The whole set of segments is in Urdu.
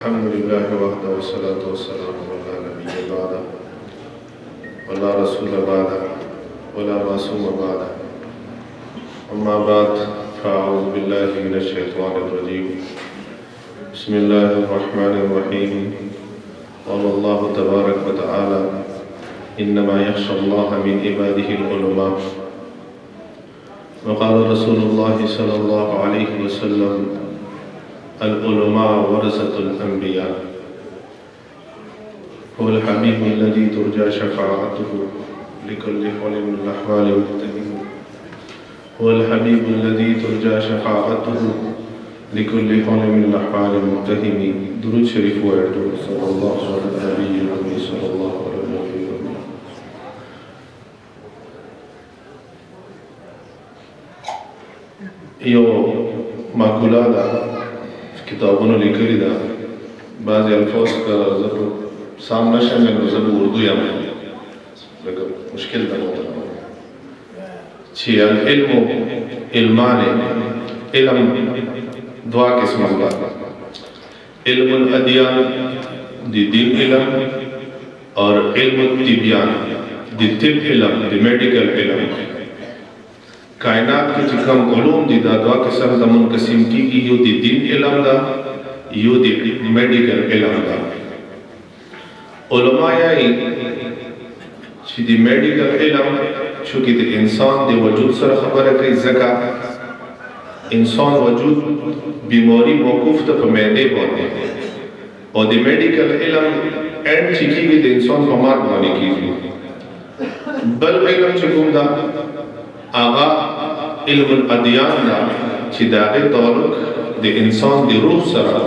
الحمد لله وحده والصلاة والسلام على نبي بعده ولا رسول بعده ولا معصوم بعده أما بعد فأعوذ بالله من الشيطان الرجيم بسم الله الرحمن الرحيم قال الله تبارك وتعالى إنما يخشى الله من عباده العلماء وقال رسول الله صلى الله عليه وسلم العلماء ورثة الأنبياء هو الحبيب الذي ترجى شفاعته لكل حول من الأحوال مهتدين هو الحبيب الذي ترجى شفاعته لكل حول من الأحوال مهتدين درود شریف وعدو صلى الله على النبي الأمي صلى الله على النبي الأمي یو مقوله ده کتابونو لیکلی دا بعضی الفاظ کا ضرور سامنا شامل ضرور اردو یا میں لیکن مشکل دا ہوتا ہے چھی العلم علمان علم دعا قسم کا علم الادیان دی دین علم اور علم الطبیان دی طب علم دی میڈیکل علم کائنات کی چکم علوم دی دا دعا قسم دا منقسم کی یو دی دین علم دا یو دی میڈیکل علم دا علماء یائی چی دی میڈیکل علم چونکہ دی انسان دی وجود سر خبر ہے کئی زکا انسان وجود بیماری موقف تا پمیدے ہوتے ہیں اور دی میڈیکل علم اینڈ چکی بھی دی انسان پمار بانی کی بل علم چکم دا آغا علم الادیان دا چی داغی تعلق دی انسان دی روح سرا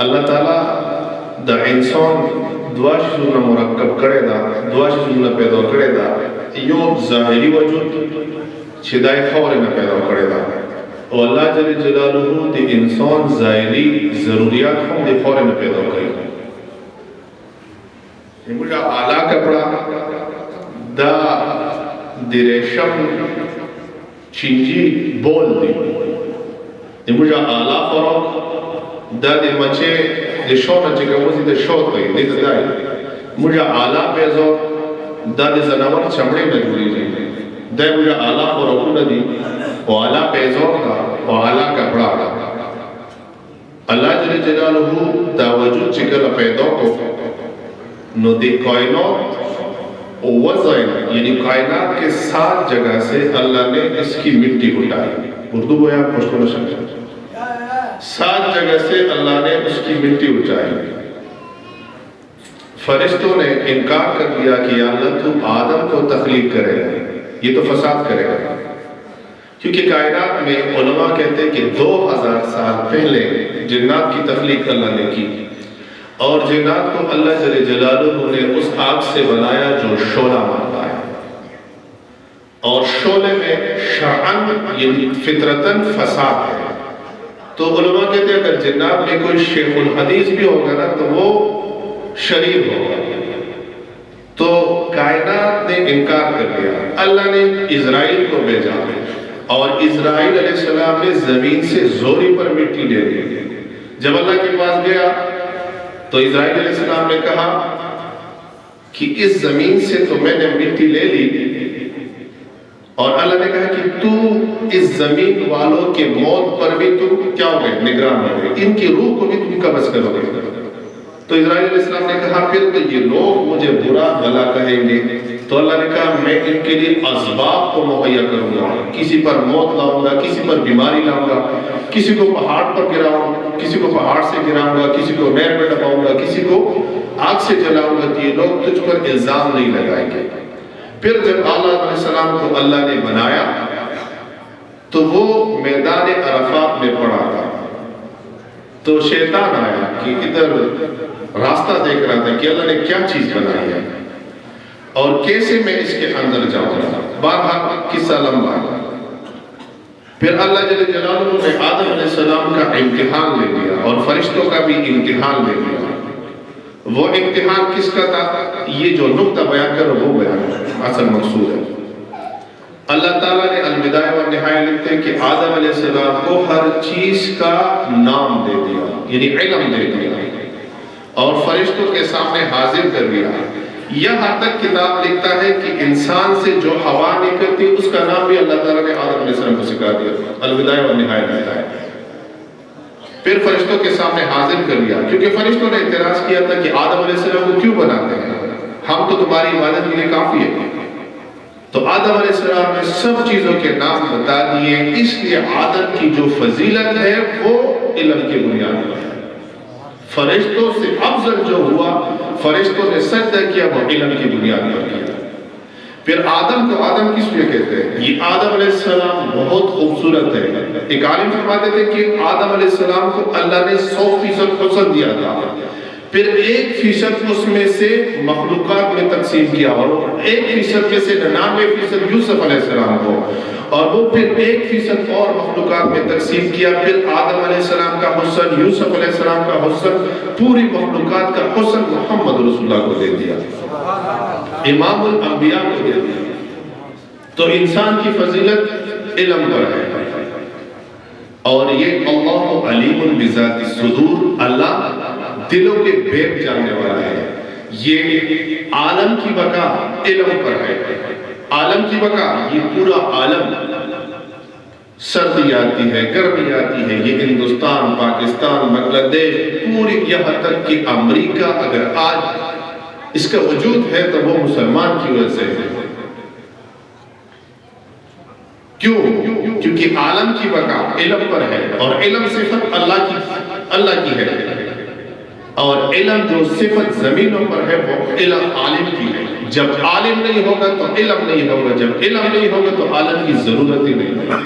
اللہ تعالیٰ دا انسان دعا شزونا مرکب کرے دا دعا شزونا پیدا کرے دا یو ظاہری وجود چی دائی خورنا پیدا کرے دا اور اللہ جل جلالہ دی انسان ظاہری ضروریات ہم دی خورنا پیدا کرے دا یہ مجھا آلہ کپڑا دا دی ریشم چینجی بول دی مجھا آلہ فروق دا دی مچے دی شونا چکا موزی دی شوت گئی دی دائی مجھا آلہ پیزو دا دی زناور چمڑے میں جوڑی دی دا مجھا آلہ فروق ندی و آلہ پیزو دا و آلہ کپڑا دا اللہ جل جلالہ دا وجود چکل پیدو کو نو دی کائنات وزن یعنی کائنات کے 7 جگہ سے اللہ نے اس کی مٹی اٹھائی اردو بویا پشتو نہ سمجھا 7 جگہ سے اللہ نے اس کی مٹی اٹھائی فرشتوں نے انکار کر دیا کہ یا اللہ تو آدم کو تخلیق کرے گا یہ تو فساد کرے گا کیونکہ کائنات میں علماء کہتے ہیں کہ 2000 سال پہلے جنات کی تخلیق اللہ نے کی اور جنات کو اللہ جل جلالہ نے اس آگ سے بنایا جو شعلہ مانتا ہے اور شعلے میں شعن یعنی فطرتاً فساد ہے تو علماء کہتے ہیں اگر جنات میں کوئی شیخ الحدیث بھی ہوگا نا تو وہ شریر ہوگا تو کائنات نے انکار کر دیا اللہ نے اسرائیل کو بھیجا اور اسرائیل علیہ السلام نے زمین سے زوری پر مٹی لے لی جب اللہ کے پاس گیا تو اسرائیل علیہ السلام نے کہا کہ اس زمین سے تو میں نے مٹی لے لی اور اللہ نے کہا کہ تو اس زمین والوں کے موت پر بھی تم کیا ہو گئے نگران ہو گئے ان کی روح کو بھی تم قبض کرو گے تو اسرائیل علیہ السلام نے کہا پھر تو یہ لوگ مجھے برا بھلا کہیں گے تو اللہ نے کہا میں ان کے لیے اسباب کو مہیا کروں گا کسی پر موت لاؤں گا کسی پر بیماری لاؤں گا کسی کو پہاڑ پر گراؤں کسی کو پہاڑ سے گراؤں گا کسی کو نہر میں ڈباؤں گا کسی کو آگ سے جلاؤں گا یہ لوگ تجھ پر الزام نہیں لگائیں گے پھر جب آدم علیہ السلام کو اللہ نے بنایا تو وہ میدان عرفات میں پڑا تھا تو شیطان آیا کہ ادھر راستہ دیکھ رہا تھا کہ اللہ نے کیا چیز بنائی ہے اور کیسے میں اس کے اندر جاؤں گا بارہا قصہ لمبا پھر اللہ جل جلالہ نے آدم علیہ السلام کا امتحان لے لیا اور فرشتوں کا بھی امتحان لے لیا وہ امتحان کس کا تھا یہ جو نقطہ بیان کر وہ بیان اصل مقصود ہے اللہ تعالیٰ نے البدایہ والنہایہ لکھتے ہیں کہ آدم علیہ السلام کو ہر چیز کا نام دے دیا، یعنی علم دے دیا، اور فرشتوں کے سامنے حاضر کر دیا۔ یہاں تک کتاب لکھتا ہے کہ انسان سے جو ہوا نکلتی اس کا نام بھی اللہ تعالیٰ نے آدم علیہ السلام کو سکھا دیا۔ البدایہ والنہایہ لکھتا ہے۔ پھر فرشتوں کے سامنے حاضر کر دیا، کیونکہ فرشتوں نے اعتراض کیا تھا کہ آدم علیہ السلام کو کیوں بناتے ہیں، ہم تو تمہاری عبادت کے لیے کافی ہے۔ تو آدم علیہ السلام نے سب چیزوں کے نام بتا دیے، اس لیے آدم کی جو فضیلت ہے وہ علم کی بنیاد پر ہے۔ فرشتوں سے افضل جو ہوا، فرشتوں نے سجدہ کیا، وہ علم کی بنیاد پر کیا۔ پھر آدم کو آدم کس لیے کہتے ہیں؟ یہ آدم علیہ السلام بہت خوبصورت ہے۔ ایک عالم فرماتے تھے کہ آدم علیہ السلام کو اللہ نے 100% حسن دیا تھا، پھر 1% اس میں سے مخلوقات میں تقسیم کیا، اور 1% میں سے 99% یوسف علیہ السلام کو، اور وہ پھر 1% اور مخلوقات میں تقسیم کیا۔ پھر آدم علیہ السلام کا حسن، یوسف علیہ السلام کا حسن، پوری مخلوقات کا حسن محمد رسول اللہ کو دے دیا، امام الانبیاء کو دے دیا۔ تو انسان کی فضیلت علم پر ہے، اور یہ اللہ علیم بذات الصدور، اللہ دلوں کے بیب جاننے والا ہے۔ یہ عالم کی بقا علم پر ہے، عالم کی بقا، یہ پورا عالم، سردی آتی ہے، گرمی آتی ہے، یہ ہندوستان، پاکستان، بنگلہ دیش، پوری یہاں تک کہ امریکہ اگر آج اس کا وجود ہے تو وہ مسلمان کی وجہ سے ہے۔ کیوں؟ کیونکہ عالم کی بقا علم پر ہے، اور علم صفت اللہ کی ہے، اور علم جو صفت زمینوں پر ہے وہ علم عالم کی ہے۔ جب عالم نہیں ہوگا تو علم نہیں ہوگا، جب علم نہیں ہوگا تو عالم کی ضرورت ہی نہیں ہے۔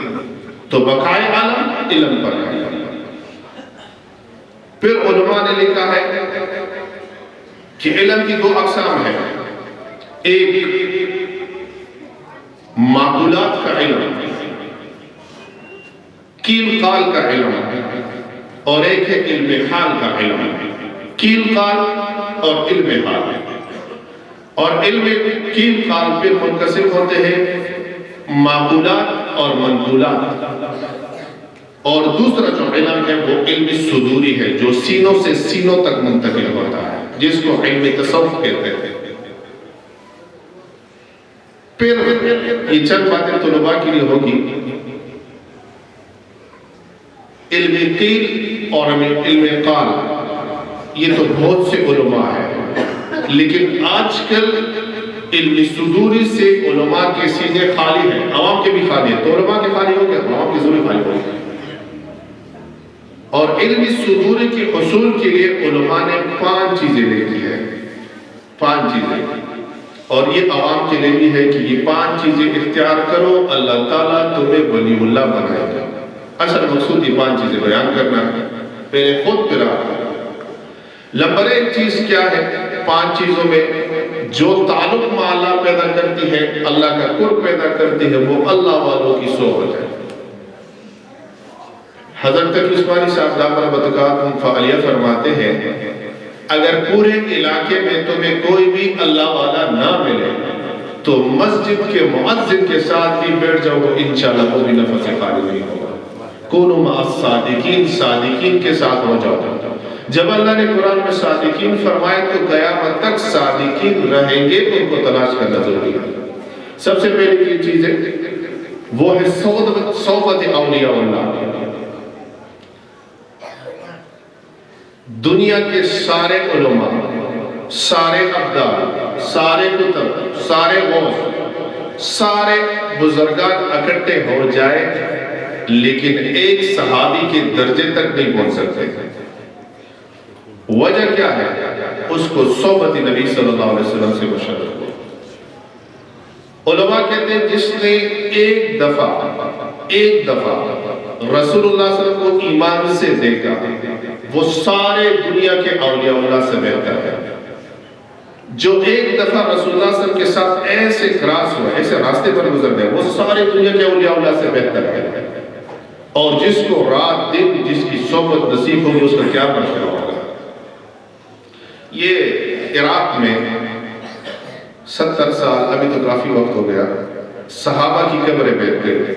تو بقائے عالم علم پر ہے۔ پھر علماء نے لکھا ہے کہ علم کی 2 اقسام ہیں، ایک معقولات کا علم، قیل قال کا علم، اور ایک ہے علم حال کا علم۔ قیل قال اور علم حال، اور علم قیل قال پہ منقسم ہوتے ہیں معقولات اور منقولات، اور دوسرا جو علم ہے وہ علم صدوری ہے، جو سینوں سے سینوں تک منتقل ہوتا ہے، جس کو علم تصوف کہتے ہیں۔ پھر یہ چند باتیں طلباء کے لیے ہوگی۔ علم قیل اور علم قال یہ تو بہت سے علماء ہیں، لیکن آج کل علم صدوری سے علماء کے سینے خالی ہیں، عوام کے بھی خالی ہیں۔ تو علماء کے خالی ہو گئے، عوام کے ضرور خالی ہو گئے۔ اور علم صدوری کے حصول کے لیے علماء نے 5 چیزیں لکھی ہیں، 5 چیزیں، اور یہ عوام کے لیے بھی ہے کہ یہ 5 چیزیں اختیار کرو، اللہ تعالیٰ تمہیں ولی اللہ بنائے گا۔ اصل مقصود یہ 5 چیزیں بیان کرنا ہے، پہلے خود پھر آپ۔ نمبر 1 چیز کیا ہے؟ 5 چیزوں میں جو تعلق مع اللہ پیدا کرتی ہے، اللہ کا قرب پیدا کرتی ہے، وہ اللہ والوں کی صحبت ہے۔ حضرت عثمانی صاحب دامت برکاتہم فعالیہ فرماتے ہیں، اگر پورے علاقے میں تمہیں کوئی بھی اللہ والا نہ ملے تو مسجد کے مؤذن کے ساتھ بھی بیٹھ جاؤ، انشاءاللہ وہ بھی نفع سے خالی نہیں ہوگا۔ کونوا مع الصادقین، صادقین کے ساتھ ہو جاؤ۔ جب اللہ نے قرآن میں صادقین فرمائے تو قیامت تک صادقین رہیں گے، ان کو تلاش کرنا ضروری ہے۔ سب سے پہلی یہ چیز ہے وہ ہے صحبت اولیاء اللہ۔ دنیا کے سارے علماء، سارے ابدال، سارے کتب، سارے غوث، سارے بزرگان اکٹھے ہو جائے لیکن ایک صحابی کے درجے تک نہیں پہنچ سکتے۔ وجہ کیا ہے؟ اس کو صحبت نبی صلی اللہ علیہ وسلم سے مشرف ہو۔ علماء کہتے ہیں جس نے ایک دفعہ رسول اللہ صلی اللہ علیہ وسلم کو ایمان سے دیکھا، وہ سارے دنیا کے اولیاء اللہ سے بہتر ہے۔ جو ایک دفعہ رسول اللہ صلی اللہ علیہ وسلم کے ساتھ ایسے کراس ہوا، ایسے راستے پر گزر گئے، وہ سارے دنیا کے اولیاء اللہ سے بہتر ہے۔ اور جس کو رات دن جس کی صحبت نصیب ہوگی اس کا کیا مرتبہ ہوگا۔ یہ عراق میں 70 سال، ابھی تو کافی وقت ہو گیا، صحابہ کی قبریں بیٹھ گئے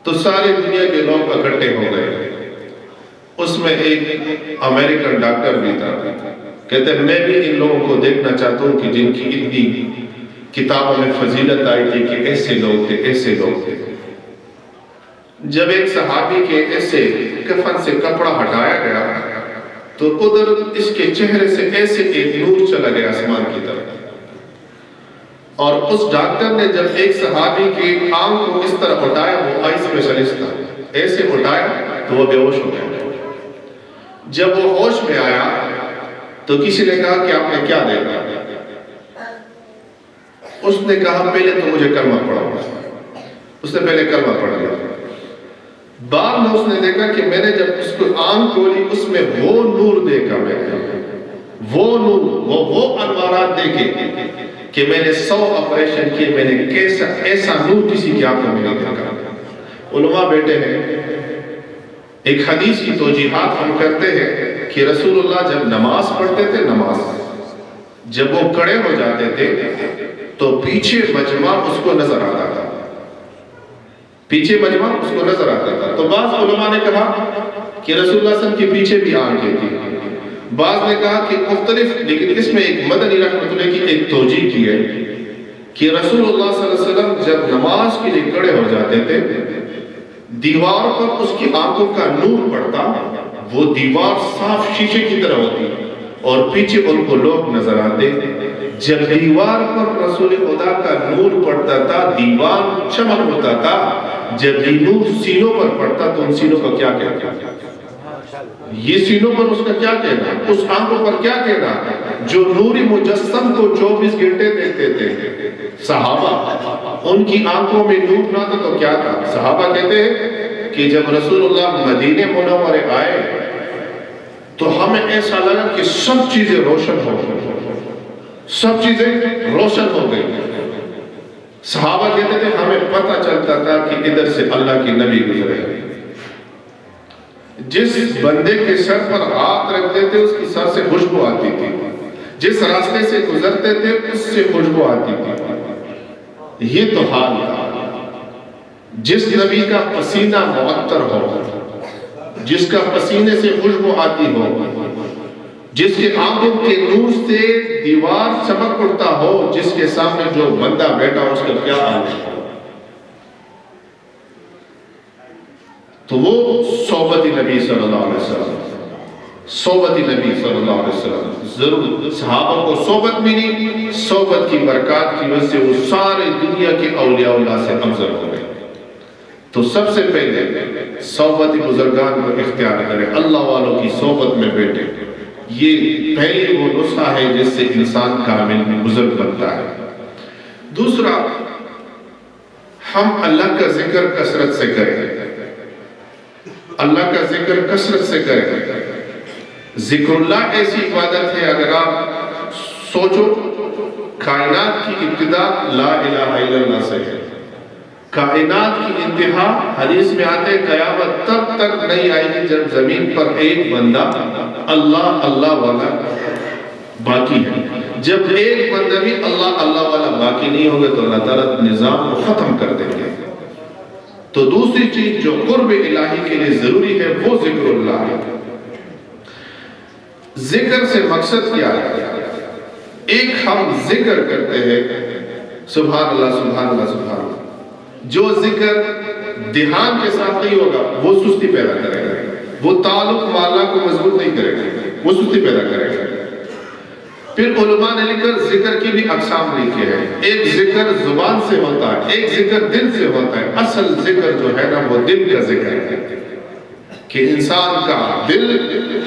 تو ساری دنیا کے لوگ اکٹھے ہو گئے. اس میں ایک امریکن ڈاکٹر بھی تھا. کہتے ہیں میں بھی ان لوگوں کو دیکھنا چاہتا ہوں کہ جن کی اتنی کتابوں میں فضیلت آئی تھی کہ ایسے لوگ تھے ایسے لوگ تھے. جب ایک صحابی کے ایسے کفن سے کپڑا ہٹایا گیا تو ادھر اس کے چہرے سے ایسے ایک نور چلا گیا آسمان کی طرف. اور اس ڈاکٹر نے جب ایک صحابی کی آنکھ کو اس طرح اٹھایا, وہ آئی اسپیشلسٹ تھا, ایسے اٹھایا تو وہ بے ہوش ہو گیا. جب وہ ہوش میں آیا تو کسی نے کہا کہ آپ نے کیا دیکھا؟ اس نے کہا پہلے تو مجھے کلمہ پڑھاؤ. اس نے پہلے کلمہ پڑھ لیا. بعد میں اس نے دیکھا کہ میں نے جب اس کو آنکھ کھولی اس میں وہ نور دیکھا, میں نے وہ نور, وہ انوارات دیکھے کہ میں نے 100 آپریشن کیے, میں نے ایسا نور کسی کی آنکھوں میں نہیں دیکھا. علماء بیٹے ہیں, ایک حدیث کی توجیحات ہم کرتے ہیں کہ رسول اللہ جب نماز پڑھتے تھے, نماز جب وہ کھڑے ہو جاتے تھے تو پیچھے مجمع اس کو نظر آتا تھا, پیچھے مجمع اس کو نظر آتا تھا. تو بعض علماء نے کہا کہ رسول اللہ صلی اللہ علیہ وسلم کے پیچھے بھی آنکھیں تھی, بعض نے کہا کہ مختلف, لیکن اس میں ایک مدنی رحمۃ اللہ کی ایک توجیہ کی ہے کہ رسول اللہ صلی اللہ علیہ وسلم جب نماز کے لیے کھڑے ہو جاتے تھے دیوار پر اس کی آنکھوں کا نور پڑتا, وہ دیوار صاف شیشے کی طرح ہوتی اور پیچھے ان کو لوگ نظر آتے. جب دیوار پر رسول خدا کا نور پڑتا تھا دیوار چمک ہوتا تھا, جب یہ نور سینوں پر پڑتا تو ان سینوں کا کیا کہنا, یہ سینوں پر اس کا کیا کہنا, اس آنکھوں پر کیا کہنا جو نوری مجسم کو 24 گھنٹے دیکھتے تھے. صحابہ ان کی آنکھوں میں نور نہ تھا تو کیا تھا. صحابہ کہتے ہیں کہ جب رسول اللہ مدینے منورے آئے تو ہمیں ایسا لگا کہ سب چیزیں روشن ہو گئی, سب چیزیں روشن ہو گئی. صحابہ کہتے تھے ہمیں پتہ چلتا تھا کہ ادھر سے اللہ کے نبی گزرے. جس بندے کے سر پر ہاتھ رکھتے تھے اس کی سر سے خوشبو آتی تھی, جس راستے سے گزرتے تھے اس سے خوشبو آتی تھی. یہ تو حال تھا. جس نبی کا پسینہ معطر ہو, جس کا پسینے سے خوشبو آتی ہو, جس کے آنکھوں کے نور سے دیوار چمک اٹھتا ہو, جس کے سامنے جو بندہ بیٹھا اس کا کیا حال ہے. تو وہ صحبت نبی صلی اللہ علیہ وسلم, صحبت نبی صلی اللہ علیہ وسلم. ضرور صحابہ کو صحبت ملی, صحبت کی برکات کی وجہ سے وہ سارے دنیا کے اولیاء اللہ سے افضل ہو گئے. تو سب سے پہلے صحبت بزرگان کو اختیار کریں, اللہ والوں کی صحبت میں بیٹھے. یہ پہلی وہ نسخہ ہے جس سے انسان کامل بزرگ بنتا ہے. دوسرا, ہم اللہ کا ذکر کثرت سے کریں, اللہ کا ذکر کثرت سے کریں. ذکر اللہ ایسی عبادت ہے, اگر آپ سوچو کائنات کی ابتدا لا الہ الا اللہ سے ہے, کائنات کی انتہا حدیث میں آتے قیامت تب تک نہیں آئے گی جب زمین پر ایک بندہ اللہ اللہ والا باقی ہے. جب ایک بندہ بھی اللہ اللہ والا باقی نہیں ہوگا تو اللہ تعالیٰ نظام کو ختم کر دیں گے. تو دوسری چیز جو قرب الہی کے لیے ضروری ہے وہ ذکر اللہ ہے. ذکر سے مقصد کیا ہے؟ ایک ہم ذکر کرتے ہیں سبحان اللہ سبحان اللہ سبحان اللہ, جو ذکر دھیان کے ساتھ نہیں ہوگا وہ سستی پیدا کرے گا, وہ تعلق مالا کو مضبوط نہیں کرے گا, وہ سستی پیدا کرے گا. پھر علماء نے لکھ کر ذکر کی بھی اقسام لکھی ہے. ایک ذکر زبان سے ہوتا ہے, ایک ذکر دل سے ہوتا ہے. اصل ذکر جو ہے نا وہ دل کا ذکر ہے کہ انسان کا دل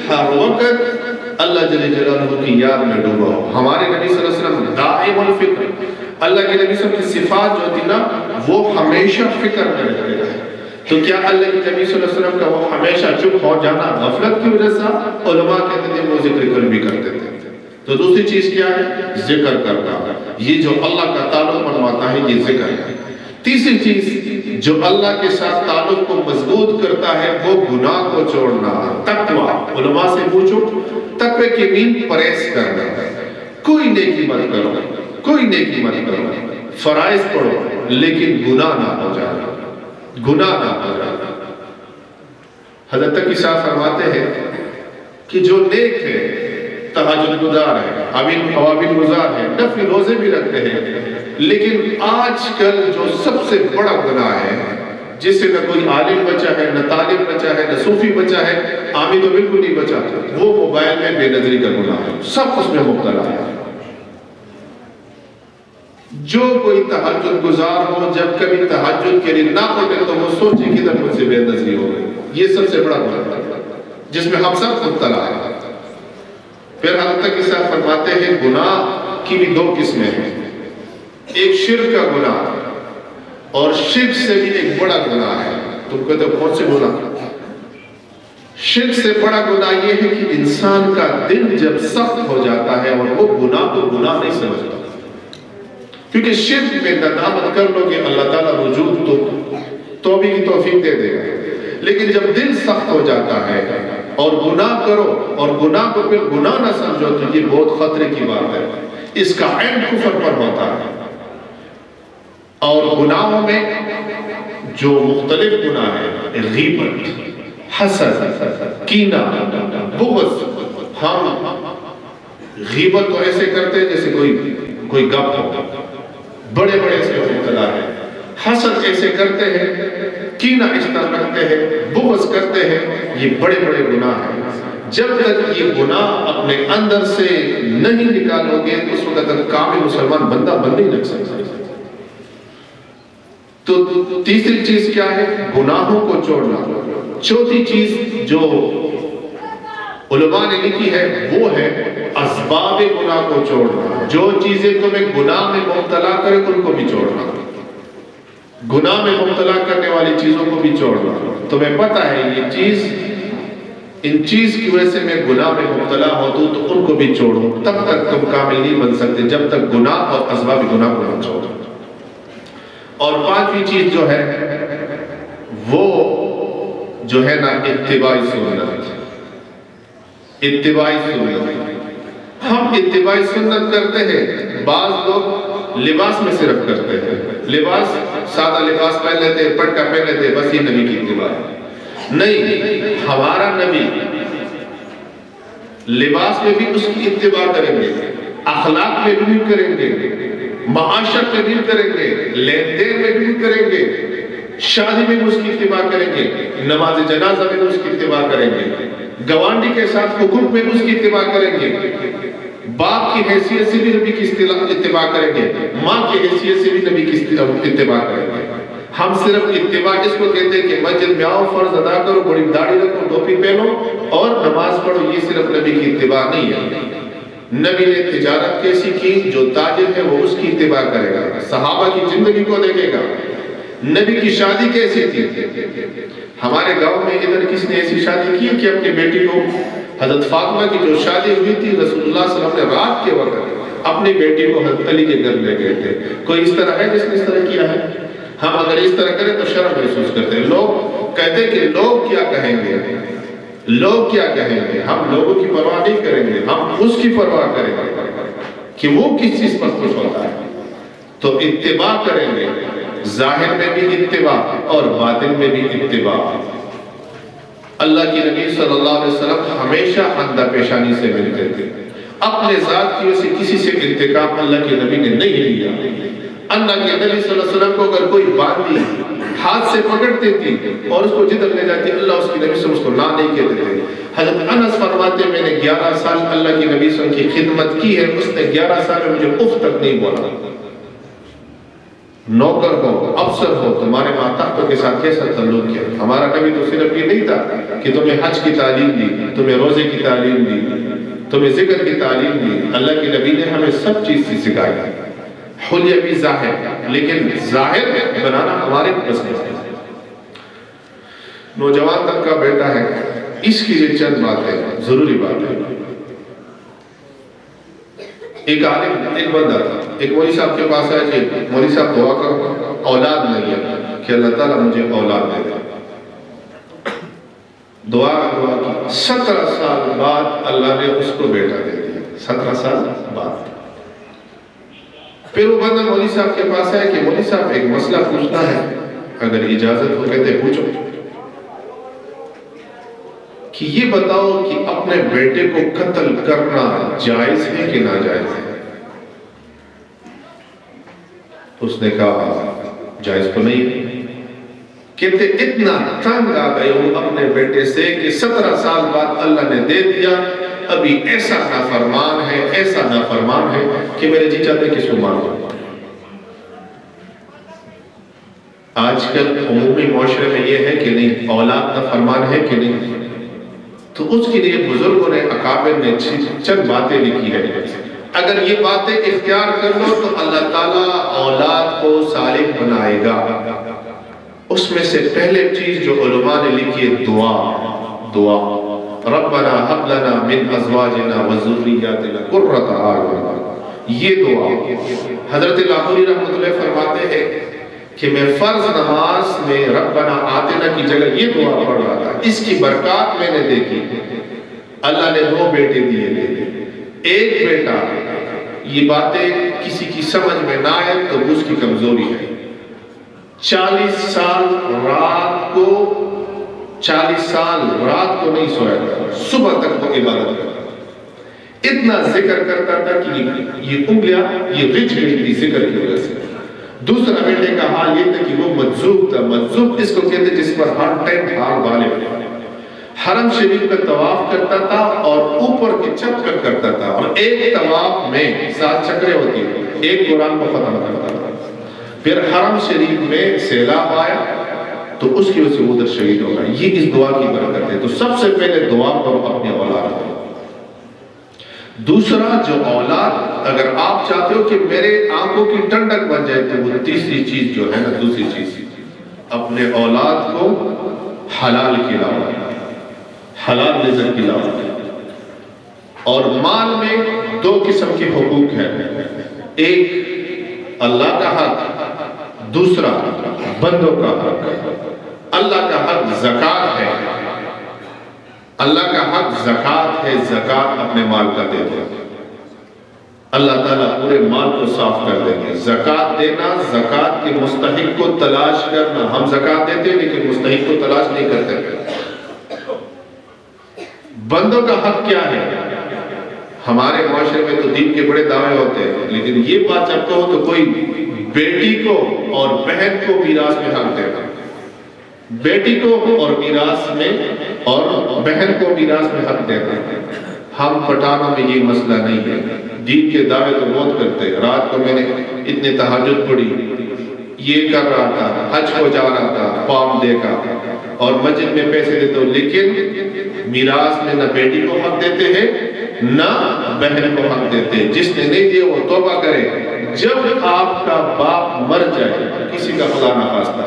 ہر وقت اللہ جل جلالہ کی یاد میں ڈوبا ہو. ہمارے نبی صلی اللہ علیہ وسلم دائم الفکر, اللہ کے نبی صلی اللہ علیہ وسلم کی صفات جو تھی نا وہ ہمیشہ فکر میں رہتے ہیں. تو کیا اللہ کے نبی صلی اللہ علیہ وسلم کا وہ ہمیشہ چپ ہو جانا غفلت کی وجہ سے؟ علماء کہتے تھے وہ ذکر کر بھی کرتے تھے. تو دوسری چیز کیا ہے؟ ذکر کرنا. یہ جو اللہ کا تعلق بنواتا ہے یہ ذکر ہے. تیسری چیز جو اللہ کے ساتھ تعلق کو مضبوط کرتا ہے وہ گناہ کو چھوڑنا, تقویٰ. علماء سے پوچھو تقوی کے مین پرہیز کرنا. کوئی نیکی مت کرو, کوئی نیکی مت کرو. فرائض پڑھو لیکن گناہ نہ ہو جائے، گناہ نہ ہو جائے۔ حضرت تقی صاحب فرماتے ہیں کہ جو نیک ہے، تہجد گزار ہے، اوابین گزار ہے، نفل روزے بھی رکھتے ہیں، لیکن آج کل جو سب سے بڑا گناہ ہے، جس سے نہ کوئی عالم بچا ہے، نہ طالب بچا ہے، نہ صوفی بچا ہے، عامی تو بالکل نہیں بچا، وہ موبائل میں بے نظری کا گناہ ہے، سب اس میں مبتلا ہے۔ جو کوئی تہجد گزار ہو، جب کبھی تہجد کے لیے نہ پڑھے تو وہ سوچے کہ ادھر مجھ سے بے نظری ہو گئی، یہ سب سے بڑا گناہ ہے جس میں ہم سب مبتلا ہیں۔ پھر حضرت تقی صاحب فرماتے ہیں گناہ کی بھی دو قسمیں ہیں، ایک شرک کا گناہ اور شرک سے بھی ایک بڑا گناہ ہے۔ تم کہتے ہو کون سے گناہ؟ شرک سے بڑا گناہ یہ ہے کہ انسان کا دل جب سخت ہو جاتا ہے اور وہ گناہ کو گناہ نہیں سمجھتا، کیونکہ شرک میں ندامت کر لو کہ اللہ تعالیٰ رجوع توبہ کی توفیق دے دے گا، لیکن جب دل سخت ہو جاتا ہے اور گناہ کرو اور گناہ کو پھر گناہ نہ سمجھو تو یہ بہت خطرے کی بات ہے، اس کا عین کفر پر ہوتا ہے۔ اور گناہوں میں جو مختلف گناہ ہیں، غیبت، حسد، کینہ، بغض، ہم غیبت تو ایسے کرتے ہیں جیسے کوئی گپ ہو، بڑے بڑے سے مبتلا ہے، حسد ایسے کرتے ہیں، کینہ اس طرح رکھتے ہیں، بغض کرتے ہیں، یہ بڑے بڑے گناہ ہیں۔ جب تک یہ گناہ اپنے اندر سے نہیں نکالو گے اس وقت تک کامل مسلمان بندہ بن نہیں لگ سکتا۔ تو تیسری چیز کیا ہے؟ گناہوں کو چھوڑنا۔ چوتھی چیز جو علماء نے لکھی ہے وہ ہے اسباب گناہ کو چھوڑنا، جو چیزیں تمہیں گناہ میں مبتلا کرے ان کو بھی چھوڑنا، گناہ میں مبتلا کرنے والی چیزوں کو بھی چھوڑنا۔ تمہیں پتہ ہے یہ چیز، ان چیز کی وجہ سے میں گناہ میں مبتلا ہوتا ہوں تو ان کو بھی چھوڑو، تب تک تم کامل نہیں بن سکتے جب تک گناہ اور اسباب گناہ کو نہ چھوڑو۔ اور پانچویں چیز جو ہے وہ جو ہے نا اتباعی سنت، اتباعی سنت۔ ہم اتباعی سنت کرتے ہیں، بعض لوگ لباس میں صرف کرتے ہیں، لباس سادہ لباس پہن لیتے ہیں، پٹکا پہن لیتے ہیں، بس یہ نبی کی اتباع ہے۔ نہیں، ہمارا نبی لباس میں بھی اس کی اتباع کریں گے، اخلاق میں بھی کریں گے، معاشرت میں بھی کریں گے، لین دین میں بھی کریں گے، شادی میں بھی اس کی اتباع کریں گے، نماز جنازہ میں بھی اس کی اتباع کریں گے، گوانڈی کے ساتھ حقوق میں بھی اس کی اتباع کریں گے، باپ کی حیثیت سے بھی نبی کی اتباع کریں گے، ماں کی حیثیت سے بھی نبی کی اتباع کریں گے۔ ہم صرف اتباع اس کو کہتے ہیں کہ مسجد میں آؤ، فرض ادا کرو، بڑی داڑھی رکھو، ٹوپی پہنو اور نماز پڑھو، یہ صرف نبی کی اتباع نہیں ہے۔ نبی نے تجارت کیسی کی، جو تاجر ہے وہ اس کی اتباع کرے گا، صحابہ کی زندگی کو دیکھے گا۔ نبی کی شادی کیسی تھی؟ ہمارے گاؤں میں ادھر کس نے ایسی شادی کی کہ اپنی بیٹی کو، حضرت فاطمہ کی جو شادی ہوئی تھی رسول اللہ صلی اللہ علیہ وسلم نے رات کے وقت اپنی بیٹی کو حضرت علی کے گھر لے گئے تھے۔ کوئی اس طرح ہے جس نے اس طرح کیا ہے؟ ہم اگر اس طرح کریں تو شرم محسوس کرتے ہیں، لوگ کہتے ہیں کہ لوگ کیا کہیں گے، لوگ کیا کہیں گے۔ ہم لوگوں کی پرواہ نہیں کریں گے، ہم اس کی پرواہ کریں گے کہ وہ کس چیز پر خوش ہوتا ہے۔ تو اتباع کریں گے، ظاہر میں بھی اتباع اور باطن میں بھی اتباع۔ اللہ کی نبی صلی اللہ علیہ وسلم ہمیشہ اندھا پیشانی سے ملتے تھے، اپنے ذات کی وجہ سے کسی سے انتقام اللہ کے نبی نے نہیں لیا۔ اللہ کے نبی صلی اللہ علیہ وسلم کو اگر کوئی باندھی ہاتھ سے پکڑتی تھی اور اس کو جدھر لے جاتی، اللہ اس کی نبی صلی اللہ علیہ وسلم اس کو نہ نہیں کہتے تھے۔ حضرت انس فرماتے ہیں میں نے 11 سال اللہ کی نبی صلی اللہ علیہ وسلم کی خدمت کی ہے، اس نے 11 سال میں مجھے اف تک نہیں بولا۔ نوکر ہو، افسر ہو، تمہارے ماتحتوں کے ساتھ کیسا تعلق کیا؟ ہمارا نبی تو صرف یہ نہیں تھا کہ تمہیں حج کی تعلیم دی، تمہیں روزے کی تعلیم دی، تمہیں ذکر کی تعلیم دی۔ اللہ کے نبی نے ہمیں سب چیز سکھائی، حلیہ بھی ظاہر، لیکن ظاہر بنانا ہمارے بس میں ہے۔ نوجوان تک کا بیٹا ہے، اس کی یہ چند باتیں ضروری بات ہے۔ ایک عالم، ایک بندہ تھا، ایک مولوی صاحب کے پاس آیا کہ مولوی صاحب دعا کرو، اولاد نہیں ہے کہ اللہ تعالیٰ مجھے اولاد دے دے۔ دعا کی 17 سال بعد اللہ نے اس کو بیٹا دے دیا، 17 سال بعد۔ پھر وہ بندہ مولوی صاحب کے پاس ہے کہ مولوی صاحب ایک مسئلہ پوچھنا ہے، اگر اجازت ہو کہتے پوچھو، کہ یہ بتاؤ کہ اپنے بیٹے کو قتل کرنا جائز ہے کہ ناجائز ہے؟ اس نے کہا جائز تو نہیں۔ کہتے اتنا تنگ آ گئے وہ اپنے بیٹے سے کہ 17 سال بعد اللہ نے دے دیا، ابھی ایسا نافرمان ہے، ایسا نافرمان ہے کہ میرے جی چاہتے کس کو مار دو۔ آج کل عمومی معاشرے میں یہ ہے کہ نہیں، اولاد نافرمان ہے کہ نہیں، تو اس کے لیے بزرگوں نے، اکابر نے چند باتیں لکھی ہے۔ اگر یہ باتیں اختیار کر لو تو اللہ تعالیٰ اولاد کو صالح بنائے گا۔ اس میں سے پہلے چیز جو علماء نے لکھی ہے دعا، ربنا حب لنا من ازواجنا وذریاتنا قرۃ اعین، یہ دعا حضرت لاہوری رحمۃ اللہ فرماتے ہیں کہ میں فرض نماز میں ربنا آتنا کی جگہ یہ دعا پڑھ رہا تھا، اس کی برکات میں نے دیکھی۔ اللہ نے 2 بیٹے دیے تھے، ایک بیٹا، یہ باتیں کسی کی سمجھ میں نہ آئے تو اس کی کمزوری ہے، 40 سال رات کو نہیں سویا تھا، صبح تک وہ عبادت کرتا تھا، اتنا ذکر کرتا تھا کہ یہ انگلیاں یہ رچ گئی تھی ذکر کی وجہ سے۔ دوسرا بیٹے کا حال یہ تھا کہ وہ مجذوب تھا، مجذوب اس کو کہتے جس پر ہر ٹائم حال غالب ہے، حرم شریف کا طواف کرتا تھا اور اوپر کی چکر کرتا تھا، اور ایک طواف میں 7 چکریں ہوتی ہیں، ایک قرآن کو ختم کرتا تھا۔ پھر حرم شریف میں سیلاب آیا تو اس کی وجہ سے ادھر شہید ہو گیا۔ یہ اس دعا کی برکت ہے۔ تو سب سے پہلے دعا کرو اپنے اولاد کو۔ دوسرا، جو اولاد اگر آپ چاہتے ہو کہ میرے آنکھوں کی ٹھنڈک بن جائے تو وہ تیسری چیز جو ہے نا، دوسری چیز اپنے اولاد کو حلال کھلاؤ، حلال رزق کھلاؤ۔ اور مال میں 2 قسم کے حقوق ہیں، ایک اللہ کا حق، دوسرا بندوں کا حق۔ اللہ کا حق زکوٰۃ ہے، اللہ کا حق زکوٰۃ ہے، زکوٰۃ اپنے مال کا دے دو، اللہ تعالیٰ پورے مال کو صاف کر دیں گے۔ زکوٰۃ دینا، زکوٰۃ کے مستحق کو تلاش کرنا، ہم زکوٰۃ دیتے ہیں لیکن مستحق کو تلاش نہیں کرتے۔ بندوں کا حق کیا ہے؟ ہمارے معاشرے میں تو دین کے بڑے دعوے ہوتے ہیں، لیکن یہ بات جب کہو تو کوئی بیٹی کو اور بہن کو میراث میں حق دینا، بیٹی کو اور میراث میں، اور بہن کو میراث میں حق دینا۔ ہم پٹھانوں میں یہ مسئلہ نہیں ہے، دین کے دعوے تو بہت کرتے ہیں۔ رات کو میں نے اتنے تہجد پڑھی، یہ کر رہا تھا، حج کو جا رہا تھا، فارم دیکھا اور مسجد میں پیسے دیتے ہو، لیکن میراث میں نہ بیٹی کو حق دیتے ہیں نہ بہن کو حق دیتے ہیں۔ جس نے نہیں دیے وہ توبہ کرے۔ جب آپ کا باپ مر جائے، کسی کا خدا نہ خواستہ،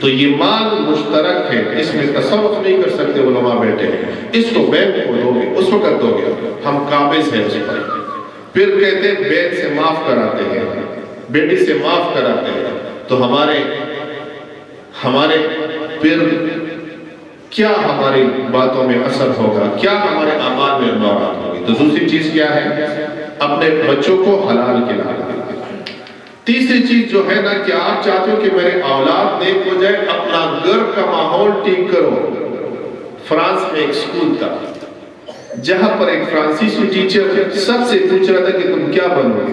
تو یہ مال مشترک ہے، اس میں تصرف نہیں کر سکتے علماء بیٹے ہیں، اس کو بینک کو دو گے، اس وقت دو گے، ہم قابض ہیں اس پر۔ پھر کہتے ہیں بیٹے سے معاف کراتے ہیں، بیٹی سے معاف کراتے ہیں، تو ہمارے پھر کیا ہماری باتوں میں اثر ہوگا، کیا ہمارے اعمال میں نورات ہوگی؟ تو دوسری چیز کیا ہے؟ اپنے بچوں کو حلال کھلانا۔ تیسری چیز جو ہے نا کہ آپ چاہتے ہو کہ میرے اولاد نیک ہو جائے، اپنا گھر کا ماحول ٹھیک کرو۔ فرانس میں ایک سکول تھا جہاں پر ایک فرانسیسی ٹیچر سب سے پوچھ رہا تھا کہ تم کیا بنو گے۔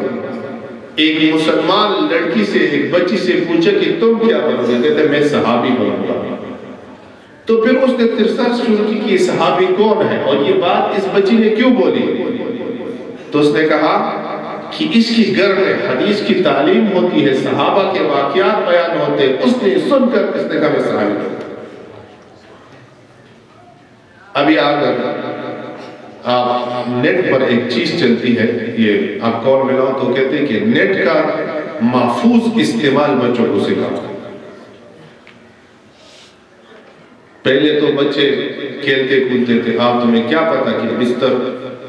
ایک مسلمان لڑکی سے، ایک بچی سے پوچھا کہ تم کیا بنو گے، کہتے میں صحابی بنوں گا۔ تو پھر اس نے ریسرچ شروع کی کہ یہ صحابی کون ہے اور یہ بات اس بچی نے کیوں بولی۔ تو اس نے کہا کہ اس کی گھر میں حدیث کی تعلیم ہوتی ہے، صحابہ کے واقعات بیان ہوتے ہیں، اس نے سن کر اس نے کہا میں صحابی ہوں۔ ابھی اگر آپ نیٹ پر ایک چیز چلتی ہے، یہ آپ کال ملاؤ تو کہتے ہیں کہ نیٹ کا محفوظ استعمال بچوں کو سکھاؤ۔ پہلے تو بچے کھیلتے کودتے تھے، آپ تمہیں کیا پتا کہ بستر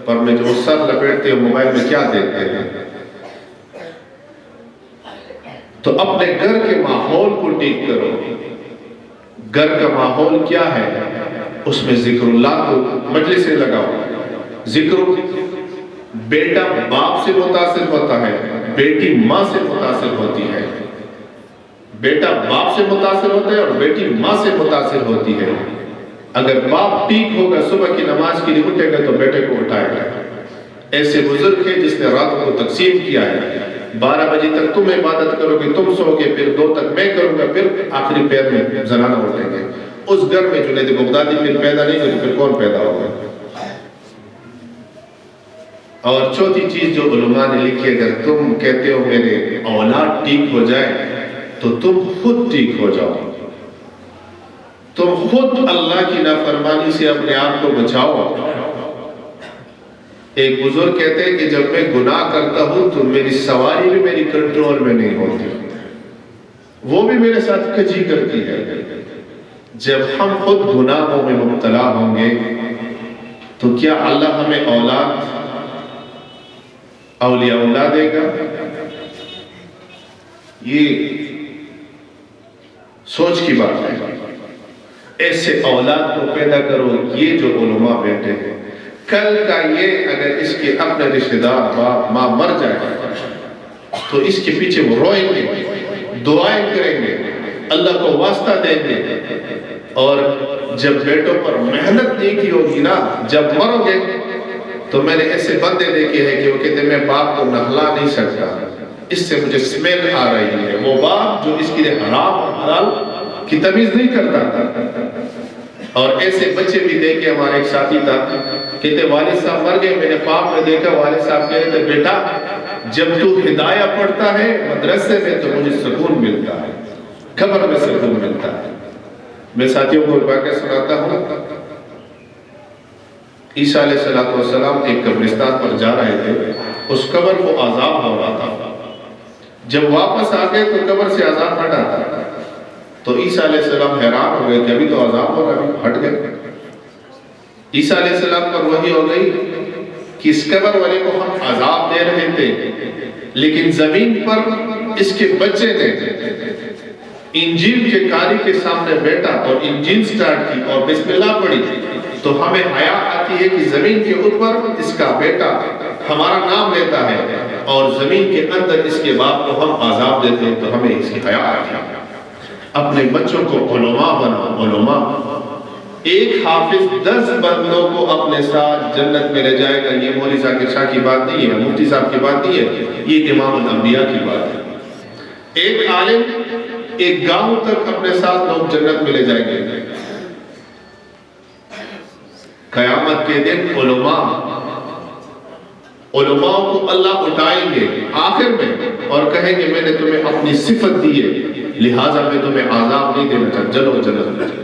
پر میں جو سر لپیٹتے ہیں موبائل میں کیا دیکھتے ہیں۔ تو اپنے گھر کے ماحول کو ٹھیک کرو۔ گھر کا ماحول کیا ہے؟ اس میں ذکر اللہ کو مجلس سے لگاؤ۔ ذکر، بیٹا باپ سے متاثر ہوتا ہے، بیٹی ماں سے متاثر ہوتی ہے، بیٹا باپ سے متاثر ہوتا ہے اور بیٹی ماں سے متاثر ہوتی ہے۔ اگر باپ ٹھیک ہوگا، صبح کی نماز کے لیے اٹھے گا تو بیٹے کو اٹھائے گا۔ ایسے بزرگ ہے جس نے رات کو تقسیم کیا ہے، 12 بجے تک تم عبادت کرو گے، تم سو گے، پھر 2 تک میں کروں گا، پھر آخری پیر میں زنانہ اٹھیں گے۔ اس گھر میں جنید بغدادی پھر پیدا نہیں ہوئی، پھر کون پیدا ہوگا؟ اور چوتھی چیز جو علماء نے لکھی، اگر تم کہتے ہو میرے اولاد ٹھیک ہو جائے تو تم خود ٹھیک ہو جاؤ، تم خود اللہ کی نافرمانی سے اپنے آپ کو بچاؤ۔ ایک بزرگ کہتے ہیں کہ جب میں گناہ کرتا ہوں تو میری سواری بھی میری کنٹرول میں نہیں ہوتی، وہ بھی میرے ساتھ کجی کرتی ہے۔ جب ہم خود گناہوں میں مبتلا ہوں گے تو کیا اللہ ہمیں اولیاء اللہ دے گا؟ یہ سوچ کی بات ہے۔ ایسے اولاد کو پیدا کرو، یہ جو علماء بیٹھے ہیں، کل کا یہ اگر اس کے اپنے رشتہ دار باپ ماں مر جائے تو اس کے پیچھے وہ روئیں گے، دعائیں کریں گے، اللہ کو واسطہ دیں گے۔ اور جب بیٹوں پر محنت نہیں کی ہوگی نا، جب مرو گے تو میں نے ایسے بندے دیکھے ہیں کہ وہ کہتے ہیں میں باپ کو نہلا نہیں سکتا، اس سے مجھے سمیل آ رہی ہے۔ وہ باپ جو اس کے لیے حرام اور حلال کی تمیز نہیں کرتا تھا۔ اور ایسے بچے بھی دیکھے، ہمارے ایک ساتھی تھا، کہتے والد صاحب مر گئے، میں نے خواب میں دیکھا والد صاحب کہہ رہے تھے بیٹا جب تو ہدایہ پڑھتا ہے مدرسے میں تو مجھے سکون ملتا ہے، قبر میں سکون ملتا ہے۔ میں ساتھیوں کو واقعہ سناتا ہوں۔ عیسیٰ علیہ السلام ایک قبرستان پر جا رہے تھے، اس قبر کو عذاب ہو رہا تھا۔ جب واپس آ گئے تو قبر سے عذاب ہٹا تھا، تو عیسیٰ علیہ السلام حیران ہو گئے کہ ابھی تو عذاب ہو رہا ہے، ہٹ گئے۔ عیسیٰ علیہ السلام پر وحی ہو گئی کہ اس قبر والے کو ہم عذاب دے رہے تھے، لیکن زمین پر اس کے بچے نے انجیل کے قاری کے سامنے بیٹھا اور انجیل سٹارٹ کی اور بسم اللہ پڑھی، تو ہمیں حیا آتی ہے کہ زمین کے اوپر اس کا بیٹا ہمارا نام لیتا ہے اور زمین کے اندر اس کے باپ کو ہم عذاب دیتے ہیں، تو ہمیں اس کی حیا آتی ہے۔ اپنے بچوں کو علماء بناؤ، علماء۔ ایک حافظ 10 بندوں کو اپنے ساتھ جنت میں لے جائے گا۔ یہ مولوی ذاکر شاہ کی بات نہیں ہے، مفتی صاحب کی بات نہیں ہے، یہ امام الانبیاء کی بات ہے۔ ایک عالم ایک گاؤں تک اپنے ساتھ لوگ جنت میں لے جائیں گے۔ قیامت کے دن علماء کو اللہ اٹھائیں گے آخر میں اور کہیں گے میں نے تمہیں اپنی صفت دی ہے، لہٰذا میں تمہیں عذاب نہیں دینا چاہتا، چلو جنت میں چلو۔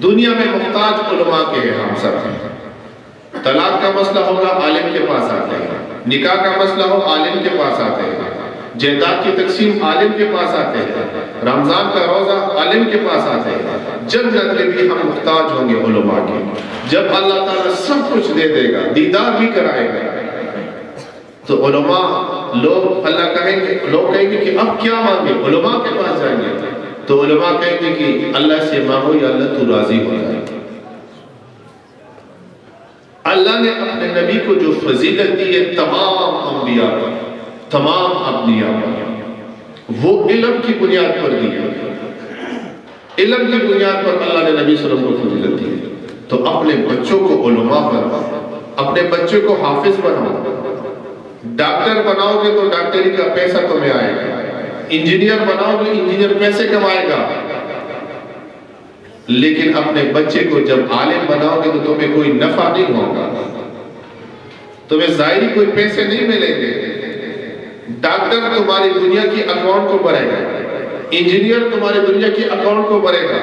دنیا میں محتاج علماء کے ہیں ہم سب۔ طلاق کا مسئلہ ہوگا عالم کے پاس آتے ہیں، نکاح کا مسئلہ ہو عالم کے پاس آتے ہیں، جائیداد کی تقسیم عالم کے پاس آتے ہیں، رمضان کا روزہ عالم کے پاس آتے ہیں۔ جنت میں بھی ہم محتاج ہوں گے علماء کے۔ جب اللہ تعالیٰ سب کچھ دے دے گا، دیدار بھی کرائے گا، تو علماء اللہ کہیں گے کہ اب کیا مانگے؟ علماء کے پاس جائیں گے تو علماء کہیں گے کہ اللہ سے مانگو یا اللہ تو راضی ہو جائے۔ اللہ نے اپنے نبی کو جو فضیلت دی ہے تمام انبیاء پر، تمام انبیاء پر، وہ علم کی بنیاد پر دی ہے۔ علم کی بنیاد پر اللہ نے نبی صلی اللہ علیہ وسلم کو فضیلت دی ہے۔ تو اپنے بچوں کو علماء بناؤ، اپنے بچوں کو حافظ بناؤ۔ ڈاکٹر بناؤ گے تو ڈاکٹری کا پیسہ تمہیں آئے گا، انجینئر بناؤ گے انجینئر پیسے کمائے گا، لیکن اپنے بچے کو جب عالم بناؤ گے تو تمہیں کوئی نفع نہیں ہوگا، تمہیں ظاہری کوئی پیسے نہیں ملیں گے۔ ڈاکٹر تمہاری دنیا کی اکاؤنٹ کو بھرے گا، انجینئر تمہاری دنیا کی اکاؤنٹ کو بھرے گا،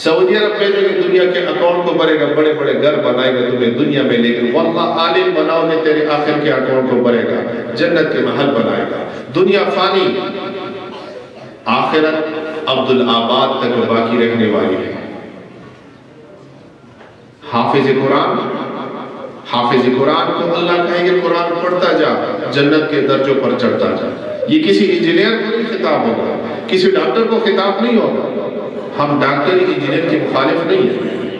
سعودی عرب میں جو دنیا کے اکاؤنٹ کو بھرے گا، بڑے بڑے گھر بنائے گا تمہیں دنیا میں، لیکن واللہ عالم بناؤ گے تیرے آخر کے اکاؤنٹ کو بھرے گا، جنت کے محل بنائے گا۔ دنیا فانی، آخرت عبدالآباد تک باقی رہنے والی ہے۔ حافظ قرآن کو اللہ کہیں گے قرآن پڑھتا جا، جنت کے درجوں پر چڑھتا جا۔ یہ کسی انجینئر کو نہیں خطاب ہوگا، کسی ڈاکٹر کو خطاب نہیں ہوگا۔ ہم ڈاکٹر انجینئر کے مخالف نہیں ہیں،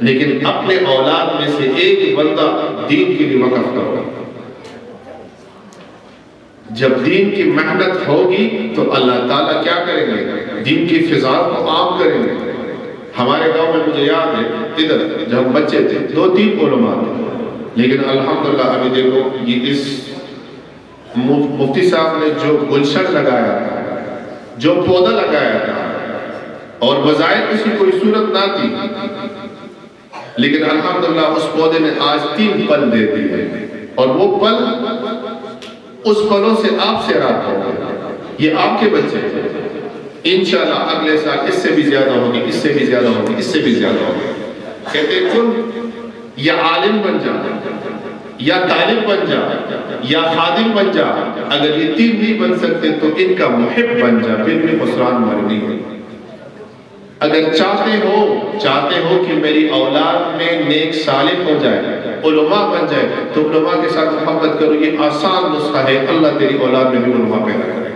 لیکن اپنے اولاد میں سے ایک بندہ دین کے لیے وقف کرو۔ جب دین کی محنت ہوگی تو اللہ تعالیٰ کیا کریں گے؟ دین کی فضا کو عام کریں گے۔ ہمارے گاؤں میں مجھے یاد ہے ادھر جب ہم بچے تھے 2-3 علماء تھے، لیکن الحمدللہ ابھی دیکھو یہ اس مفتی صاحب نے جو گلشن لگایا تھا، جو پودا لگایا تھا، اور بظاہر کسی کوئی صورت نہ تھی، لیکن الحمدللہ اس پودے نے آج 3 پھل دے دیے، اور وہ پھل اس پھلوں سے آپ سے رابطہ ہوگا۔ یہ آپ کے بچے ہیں، انشاءاللہ اگلے سال اس سے بھی زیادہ ہوگی، اس سے بھی زیادہ ہوگی، اس سے بھی زیادہ ہوگی۔ کہتے ہیں کن یا عالم بن جا، یا طالب بن جا، یا خادم بن جا، اگر یہ 3 نہیں بن سکتے تو ان کا محب بن جا، پھر بھی خسران مرنی ہے۔ اگر چاہتے ہو کہ میری اولاد میں نیک صالح ہو جائے، علماء بن جائے، تو علماء کے ساتھ محبت کرو۔ یہ آسان نسخہ ہے، اللہ تیری اولاد میں بھی علماء پیدا کرے گا۔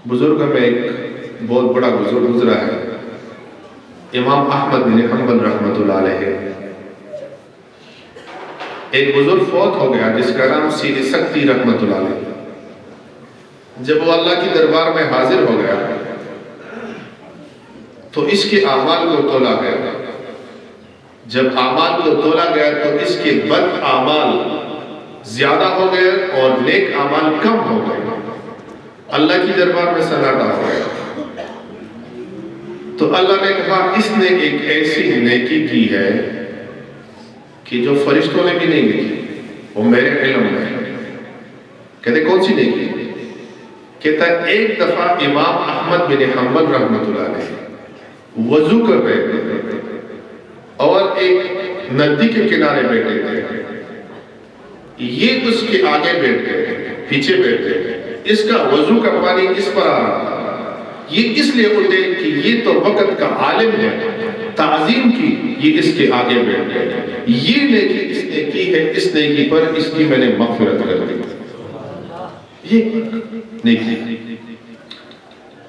بزرگ میں ایک بہت بڑا بزرگ گزرا ہے، امام احمد بن حنبل رحمۃ اللہ علیہ۔ ایک بزرگ فوت ہو گیا جس کا نام سید سکتی رحمۃ اللہ علیہ۔ جب وہ اللہ کی دربار میں حاضر ہو گیا تو اس کے اعمال کو تولا گیا۔ جب اعمال کو تولا گیا تو اس کے بد اعمال زیادہ ہو گئے اور نیک اعمال کم ہو گئے۔ اللہ کی دربار میں سناٹا ہو گیا۔ تو اللہ نے کہا اس نے ایک ایسی نیکی کی ہے کہ جو فرشتوں نے بھی نہیں کی، وہ میرے علم میں ہے۔ کہتے کون سی نیکی؟ کہتا ہے ایک دفعہ امام احمد بن حنبل رحمۃ اللہ علیہ وضو کر رہے تھے اور ایک ندی کے کنارے بیٹھے تھے۔ یہ اس کے آگے بیٹھ گئے، پیچھے بیٹھ گئے، اس کا وضو کا پانی اس پر آ رہا تھا۔ یہ اس لیے اٹھے کہ یہ تو وقت کا عالم ہے، تعظیم کی، یہ اس کے آگے بیٹھ گئے۔ یہ نیکی اس نے کی ہے، اس نیکی پر اس کی میں نے مغفرت کر دی۔ یہ نیکی۔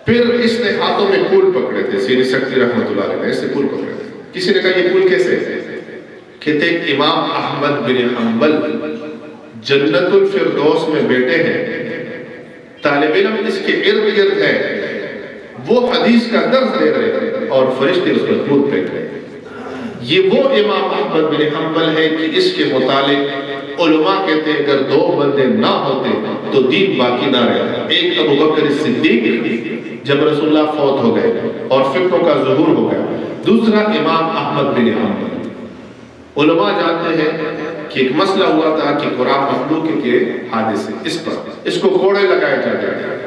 پھر اس نے ہاتھوں میں پھول پکڑے تھے، سید سکتی رحمۃ اللہ علیہ نے ایسے پھول پکڑے تھے۔ کسی نے کہا یہ پھول کیسے؟ کہتے امام احمد بن حنبل جنت الفردوس میں بیٹھے ہیں، طالب علم اس کے ارد گرد ہے، وہ حدیث کا درس دے رہے تھے اور فرشتے اس پر پھول پھینک رہے تھے۔ یہ وہ امام احمد بن حنبل ہے کہ اس کے متعلق علماء کہتے ہیں اگر 2 بندے نہ ہوتے تو دین باقی نہ رہتا۔ ایک ابو بکر صدیق جب رسول اللہ فوت ہو گئے اور فتنوں کا ظہور ہو گیا، دوسرا امام احمد بن حنبل۔ علماء جانتے ہیں کہ ایک مسئلہ ہوا تھا کہ قرآن مخلوق کے حادثے، اس کو کوڑے لگائے جاتے ہیں۔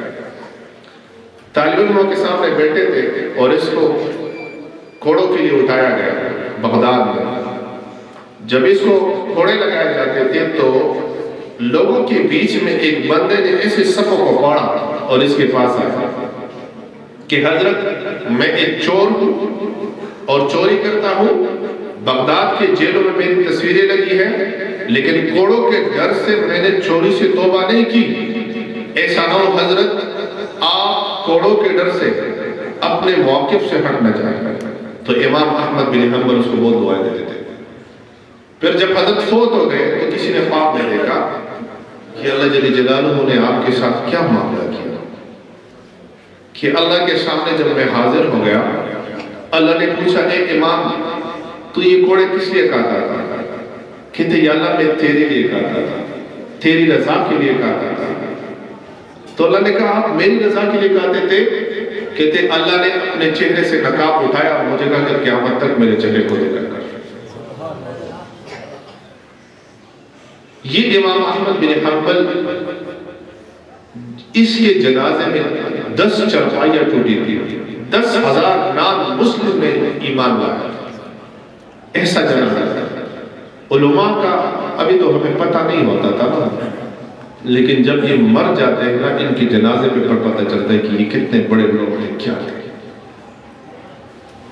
طالب علموں کے سامنے بیٹھے تھے اور اس کو کوڑوں کے لیے اٹھایا گیا بغداد میں۔ جب اس کو کوڑے لگائے جاتے تھے تو لوگوں کے بیچ میں ایک بندے نے ایسے صفوں کو پاڑا اور اس کے پاس آیا کہ حضرت میں ایک چور ہوں اور چوری کرتا ہوں، بغداد کے جیلوں میں میری تصویریں لگی ہیں، لیکن کوڑوں کے ڈر سے میں نے چوری سے توبہ نہیں کی۔ ایسا نہ ہو حضرت آپ کوڑوں کے ڈر سے اپنے موقف سے ہٹ نہ جائیں۔ تو امام احمد بن حنبل اس کو بہت دعائیں دیتے تھے۔ پھر جب حضرت فوت ہو گئے تو کسی نے خواب میں دیکھا کہ اللہ جل جلالہ نے آپ کے ساتھ کیا معاملہ کیا، کہ اللہ کے سامنے جب میں حاضر ہو گیا اللہ نے پوچھا اے امام تو یہ کوڑے کس لیے کاتا تھا؟ کہتے یا اللہ میں تیرے لیے کاتا تھا، تیری رضا کے لیے کاتا تھا۔ تو اللہ نے کہا آپ میری رضا کے لیے کاتے تھے؟ کہتے اللہ نے اپنے چہرے سے نقاب اٹھایا اور مجھے کہا کہ قیامت تک میرے چہرے کو دیکھا کر۔ یہ امام احمد بن حنبل اس کے جنازے میں 10 چرپائیاں ٹوٹی تھی، 10,000 نان مسلم نے ایمان لایا۔ ایسا جنازہ تھا۔ علماء کا ابھی تو ہمیں پتہ نہیں ہوتا تھا نا، لیکن جب یہ مر جاتے ہیں نا ان کے جنازے پہ پتہ چلتا ہے کہ یہ کتنے بڑے لوگ ہیں، کیا تھے۔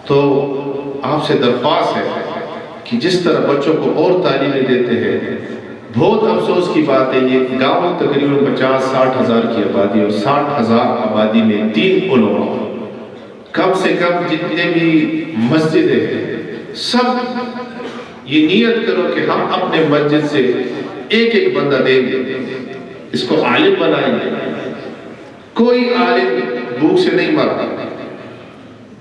تو آپ سے درخواست ہے کہ جس طرح بچوں کو اور تعلیمیں دیتے ہیں، بہت افسوس کی بات ہے یہ گاؤں تقریباً 50-60 ہزار کی آبادی اور 60 ہزار آبادی میں 3 علماء، کم سے کم جتنے بھی مسجدیں ہیں سب یہ نیت کرو کہ ہم اپنے مسجد سے ایک ایک بندہ دیں گے، اس کو عالم بنائیں گے۔ کوئی عالم بھوک سے نہیں مرتا،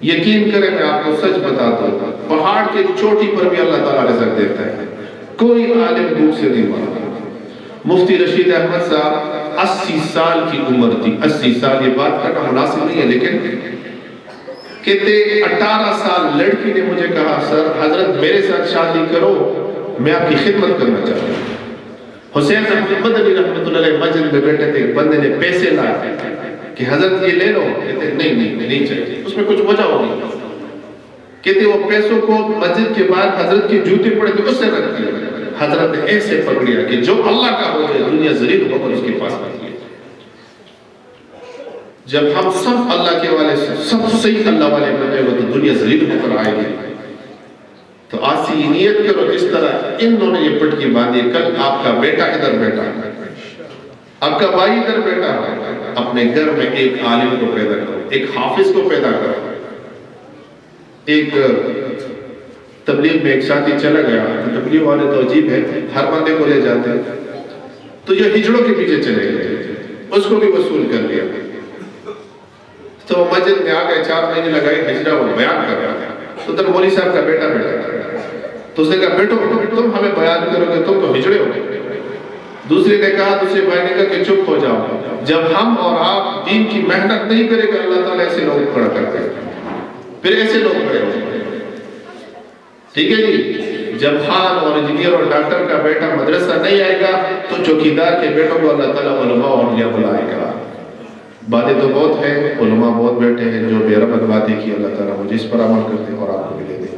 یقین کریں میں آپ کو سچ بتاتا ہوں، پہاڑ کی چوٹی پر بھی اللہ تعالیٰ رزق دیتا ہے، کوئی عالم بھوک سے نہیں مرتا۔ مفتی رشید احمد صاحب 80 سال کی عمر تھی، 80 سال، یہ بات کرنا مناسب نہیں ہے لیکن کہتے 18 سال لڑکی نے مجھے کہا سر حضرت میرے ساتھ شادی کرو، میں آپ کی خدمت کرنا چاہتا ہوں۔ حسین احمد مدنی رحمۃ اللہ علیہ مسجد میں بیٹھے تھے، بندے نے پیسے لائے کہ حضرت یہ لے لو، کہتے نہیں چاہیے، اس میں کچھ وجہ ہوگی۔ کہتے وہ پیسوں کو مسجد کے بعد حضرت کے جوتے پڑے تھے اس سے رکھ دیا، حضرت نے ایسے پکڑیا کہ جو اللہ کا ہو جائے دنیا ذلیل ہو کر اس کے پاس آتی ہے۔ جب ہم سب اللہ کے والے سے سب صحیح اللہ والے بنے گا تو دنیا ذلیل ہو کر آئے گی۔ تو آج سے یہ نیت کرو، اس طرح انہوں نے یہ پٹکی باندھی، کل آپ کا بیٹا ادھر بیٹھا ہے، آپ کا بھائی ادھر بیٹھا ہے، اپنے گھر میں ایک عالم کو پیدا کرو، ایک حافظ کو پیدا کرو۔ ایک تبلیغ میں ایک ساتھی چلا گیا، تبلیغ والے تو عجیب ہے، ہر بندے کو لے جاتے ہیں، تو یہ ہجڑوں کے پیچھے چلے گئے، اس کو بھی وصول کر لیا۔ تو مسجد میں آ گئے، 4 مہینے لگائے، ہجڑا وہ بیان کر رہا تھا، تو ادھر مولوی صاحب کا بیٹا تو اس نے کہا بیٹو تم ہمیں بیان کرو گے، تم تو ہجڑے ہو۔ دوسرے نے کہا، دوسرے بھائی نے کہا کہ چپ ہو جاؤ، جب ہم اور آپ دین کی محنت نہیں کریں گے اللہ تعالیٰ ایسے لوگ کھڑا کرتے ہیں، پھر ایسے لوگ کھڑے ہو۔ ٹھیک ہے جی، جب خان اور انجینئر اور ڈاکٹر کا بیٹا مدرسہ نہیں آئے گا تو چوکیدار کے بیٹوں کو اللہ تعالیٰ علماء اور اولیاء بلائے گا۔ باتیں تو بہت ہیں، علماء بہت بیٹھے ہیں، جو بے ربط باتیں کی اللہ تعالیٰ مجھے اس پر عمل کرتے اور آپ کو بھی دے دے۔